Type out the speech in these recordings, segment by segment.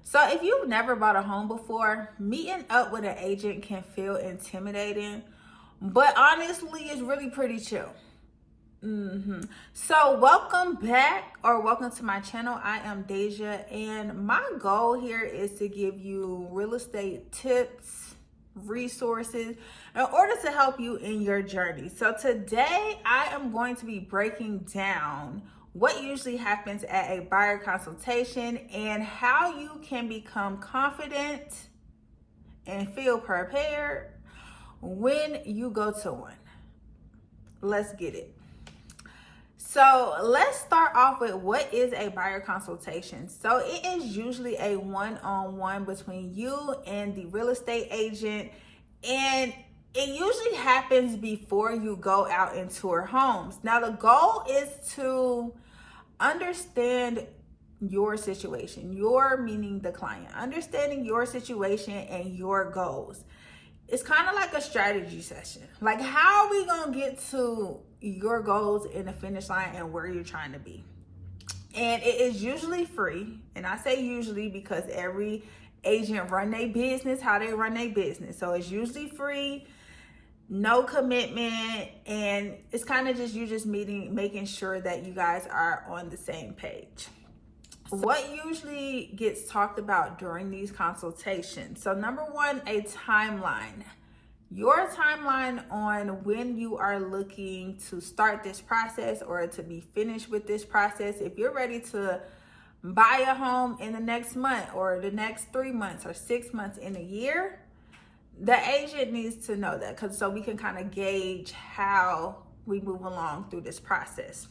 So if you've never bought a home before, meeting up with an agent can feel intimidating, but honestly, it's really pretty chill. So welcome back or welcome to my channel. I am Deja, and my goal here is to give you real estate tips, resources in order to help you in your journey. So today I am going to be breaking down what usually happens at a buyer consultation and how you can become confident and feel prepared when you go to one. Let's get it. So let's start off with what is a buyer consultation. So it is usually a one-on-one between you and the real estate agent, and it usually happens before you go out and tour homes. Now the goal is to understand your situation, your meaning the client, understanding your situation and your goals. It's kind of like a strategy session. Like, how are we gonna get to your goals in the finish line and where you're trying to be? And it is usually free. And I say usually because every agent run their business how they run their business. So it's usually free, no commitment, and it's kind of just you just meeting, making sure that you guys are on the same page. What usually gets talked about during these consultations? So number one, a timeline. Your timeline on when you are looking to start this process or to be finished with this process. If you're ready to buy a home in the next month or the next 3 months or 6 months in a year, the agent needs to know that, because so we can kind of gauge how we move along through this process.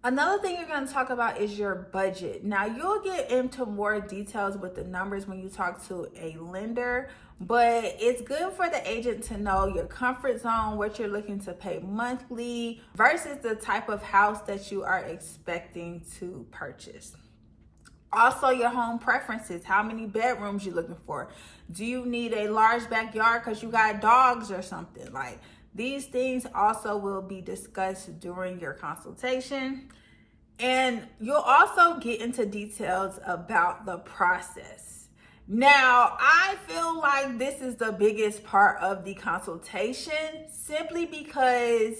Another thing you're going to talk about is your budget. Now, you'll get into more details with the numbers when you talk to a lender, but it's good for the agent to know your comfort zone, what you're looking to pay monthly versus the type of house that you are expecting to purchase. Also, your home preferences, how many bedrooms you're looking for. Do you need a large backyard because you got dogs or something? Like, these things also will be discussed during your consultation. And you'll also get into details about the process. Now, I feel like this is the biggest part of the consultation simply because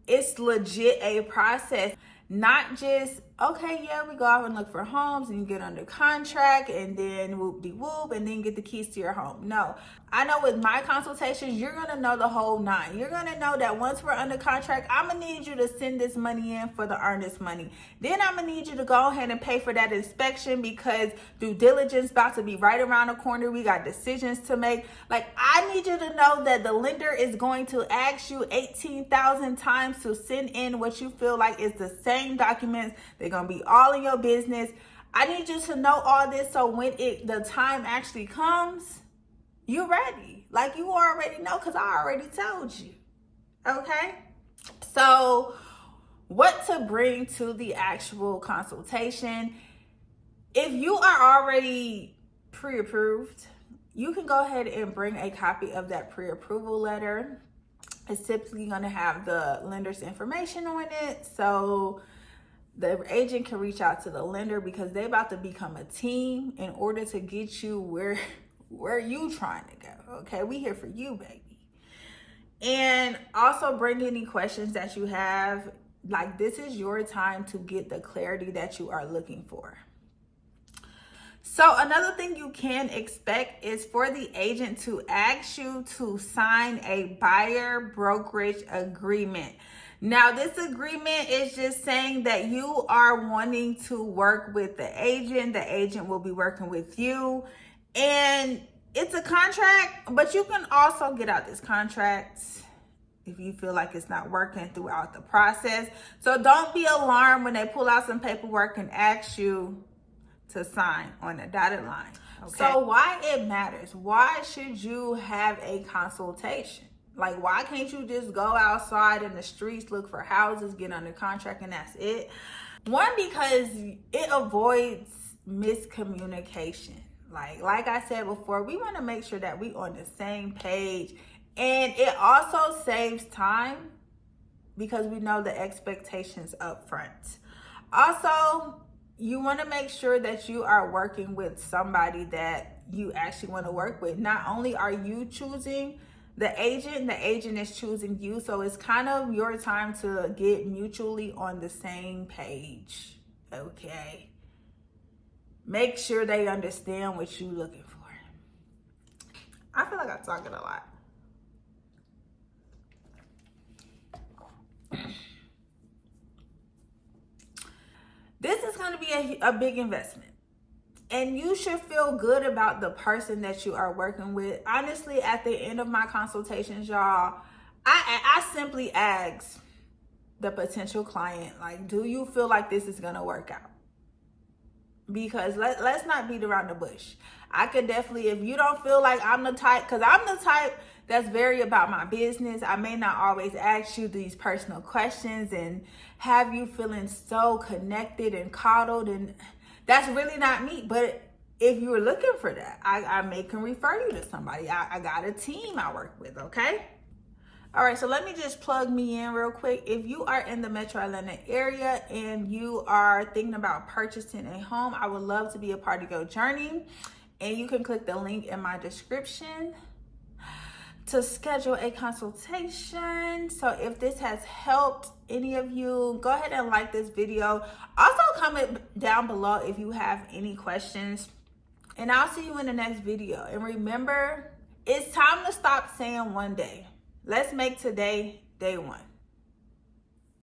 it's legit a process. Not just, okay, yeah, we go out and look for homes and you get under contract and then whoop-de-whoop and then get the keys to your home. No, I know with my consultations, you're going to know the whole nine. You're going to know that once we're under contract, I'm going to need you to send this money in for the earnest money. Then I'm going to need you to go ahead and pay for that inspection because due diligence about to be right around the corner. We got decisions to make. Like, I need you to know that the lender is going to ask you 18,000 times to send in what you feel like is the same documents. They're going to be all in your business. I need you to know all this so when the time actually comes, you're ready. Like, you already know because I already told you. Okay? So, what to bring to the actual consultation? If you are already pre-approved, you can go ahead and bring a copy of that pre-approval letter. It's typically going to have the lender's information on it. So, the agent can reach out to the lender because they're about to become a team in order to get you where you trying to go. Okay, we here for you, baby. And also bring any questions that you have. Like, this is your time to get the clarity that you are looking for. So another thing you can expect is for the agent to ask you to sign a buyer brokerage agreement. Now, this agreement is just saying that you are wanting to work with the agent will be working with you, and it's a contract, but you can also get out this contract if you feel like it's not working throughout the process. So don't be alarmed when they pull out some paperwork and ask you to sign on a dotted line. Okay. So why it matters? Why should you have a consultation? Like, why can't you just go outside in the streets, look for houses, get under contract, and that's it? One, because it avoids miscommunication. Like I said before, we want to make sure that we on the same page. And it also saves time because we know the expectations up front. Also, you want to make sure that you are working with somebody that you actually want to work with. Not only are you choosing the agent is choosing you. So it's kind of your time to get mutually on the same page. Okay. Make sure they understand what you're looking for. I feel like I'm talking a lot. This is going to be a big investment. And you should feel good about the person that you are working with. Honestly, at the end of my consultations, y'all, I simply ask the potential client, like, do you feel like this is going to work out? Because let's not beat around the bush. I could definitely, if you don't feel like I'm the type, because I'm the type that's very about my business, I may not always ask you these personal questions and have you feeling so connected and coddled, and that's really not me. But if you were looking for that, I can refer you to somebody. I got a team I work with, okay? All right, so let me just plug me in real quick. If you are in the Metro Atlanta area and you are thinking about purchasing a home, I would love to be a part of your journey. And you can click the link in my description to schedule a consultation. So if this has helped any of you, go ahead and like this video. Also comment down below if you have any questions. And I'll see you in the next video. And remember, it's time to stop saying one day. Let's make today day one.